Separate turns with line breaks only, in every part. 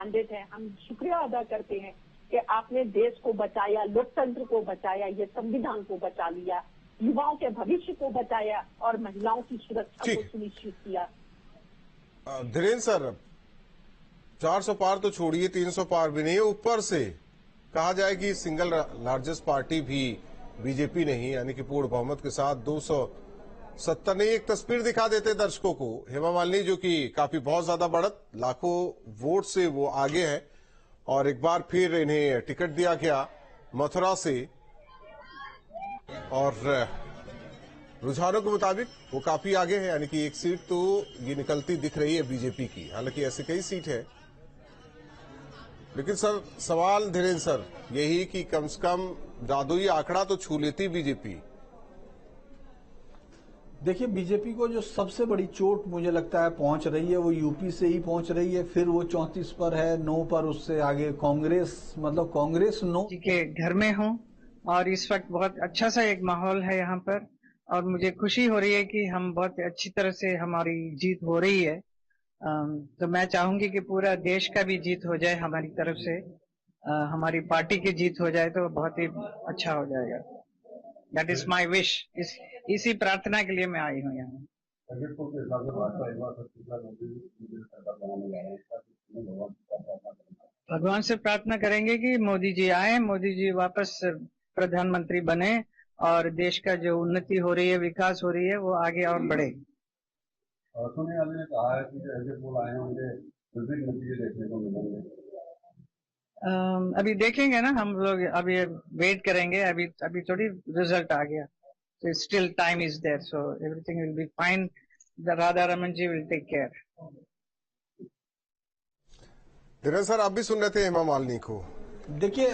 Candidate है, हम शुक्रिया अदा करते हैं कि आपने देश को बचाया, लोकतंत्र को बचाया, ये संविधान को बचा लिया, युवाओं के भविष्य को बचाया और महिलाओं की सुरक्षा को सुनिश्चित किया।
धीरेन्द्र सर, 400 पार तो छोड़िए, 300 पार भी नहीं, ऊपर से कहा जाए कि सिंगल लार्जेस्ट पार्टी भी बीजेपी नहीं, यानी कि पूर्ण बहुमत के साथ 270 नहीं, एक तस्वीर दिखा देते दर्शकों को। हेमा मालिनी जो कि काफी बहुत ज्यादा बढ़त, लाखों वोट से वो आगे है और एक बार फिर इन्हें टिकट दिया गया मथुरा से और रुझानों के मुताबिक वो काफी आगे है, यानी कि एक सीट तो ये निकलती दिख रही है बीजेपी की। हालांकि ऐसे कई सीट है, लेकिन सर सवाल धीरेन्द्र सर यही कि कम से कम जादुई आंकड़ा तो छू लेती बीजेपी।
देखिए, बीजेपी को जो सबसे बड़ी चोट मुझे लगता है पहुंच रही है वो यूपी से ही पहुंच रही है, फिर वो 34 पर है, 9 पर, उससे आगे कांग्रेस, मतलब कांग्रेस 9
के घर में हूं और इस वक्त बहुत अच्छा सा एक माहौल है यहाँ पर और मुझे खुशी हो रही है कि हम बहुत अच्छी तरह से हमारी जीत हो रही है। तो मैं चाहूंगी कि पूरा देश का भी जीत हो जाए हमारी तरफ से, हमारी पार्टी की जीत हो जाए तो बहुत ही अच्छा हो जाएगा। That is my wish. इसी प्रार्थना के लिए मैं आई हूँ यहाँ। भगवान से प्रार्थना करेंगे कि मोदी जी आए, मोदी जी वापस प्रधानमंत्री बने और देश का जो उन्नति हो रही है, विकास हो रही है, वो आगे और बढ़े।
सोनिया गांधी ने कहा है कि जो ऐसे पोल आए होंगे विभिन्न नतीजे देखने को मिलेंगे।
अभी देखेंगे ना हम लोग, अभी वेट करेंगे, अभी थोड़ी रिजल्ट आ गया, so still time is there, so everything will be fine. The Radha Raman ji will take care.
Dhirendra sir, आप भी सुन रहे थे हेमा मालिनी को।
देखिए,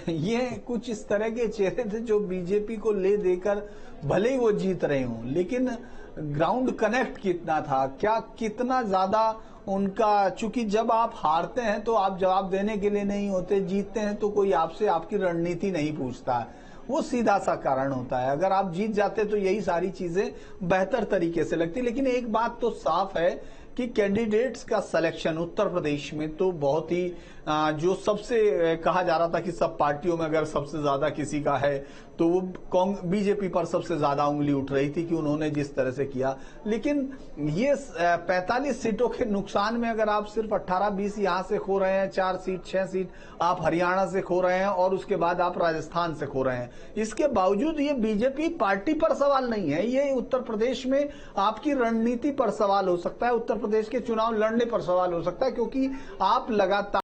ये कुछ इस तरह के चेहरे थे जो बीजेपी को ले देकर भले ही वो जीत रहे हों, लेकिन ग्राउंड कनेक्ट कितना था, क्या कितना ज्यादा उनका, चूंकि जब आप हारते हैं तो आप जवाब देने के लिए नहीं होते, जीतते हैं तो कोई आपसे आपकी रणनीति नहीं पूछता है, वो सीधा सा कारण होता है। अगर आप जीत जाते तो यही सारी चीजें बेहतर तरीके से लगती। लेकिन एक बात तो साफ है कि कैंडिडेट्स का सिलेक्शन उत्तर प्रदेश में तो बहुत ही जो सबसे कहा जा रहा था कि सब पार्टियों में अगर सबसे ज्यादा किसी का है तो वो बीजेपी पर सबसे ज्यादा उंगली उठ रही थी कि उन्होंने जिस तरह से किया। लेकिन ये 45 सीटों के नुकसान में अगर आप सिर्फ 18-20 यहां से खो रहे हैं, 4 सीट 6 सीट आप हरियाणा से खो रहे हैं और उसके बाद आप राजस्थान से खो रहे हैं, इसके बावजूद ये बीजेपी पार्टी पर सवाल नहीं है, ये उत्तर प्रदेश में आपकी रणनीति पर सवाल हो सकता है, उत्तर प्रदेश के चुनाव लड़ने पर सवाल हो सकता है, क्योंकि आप लगातार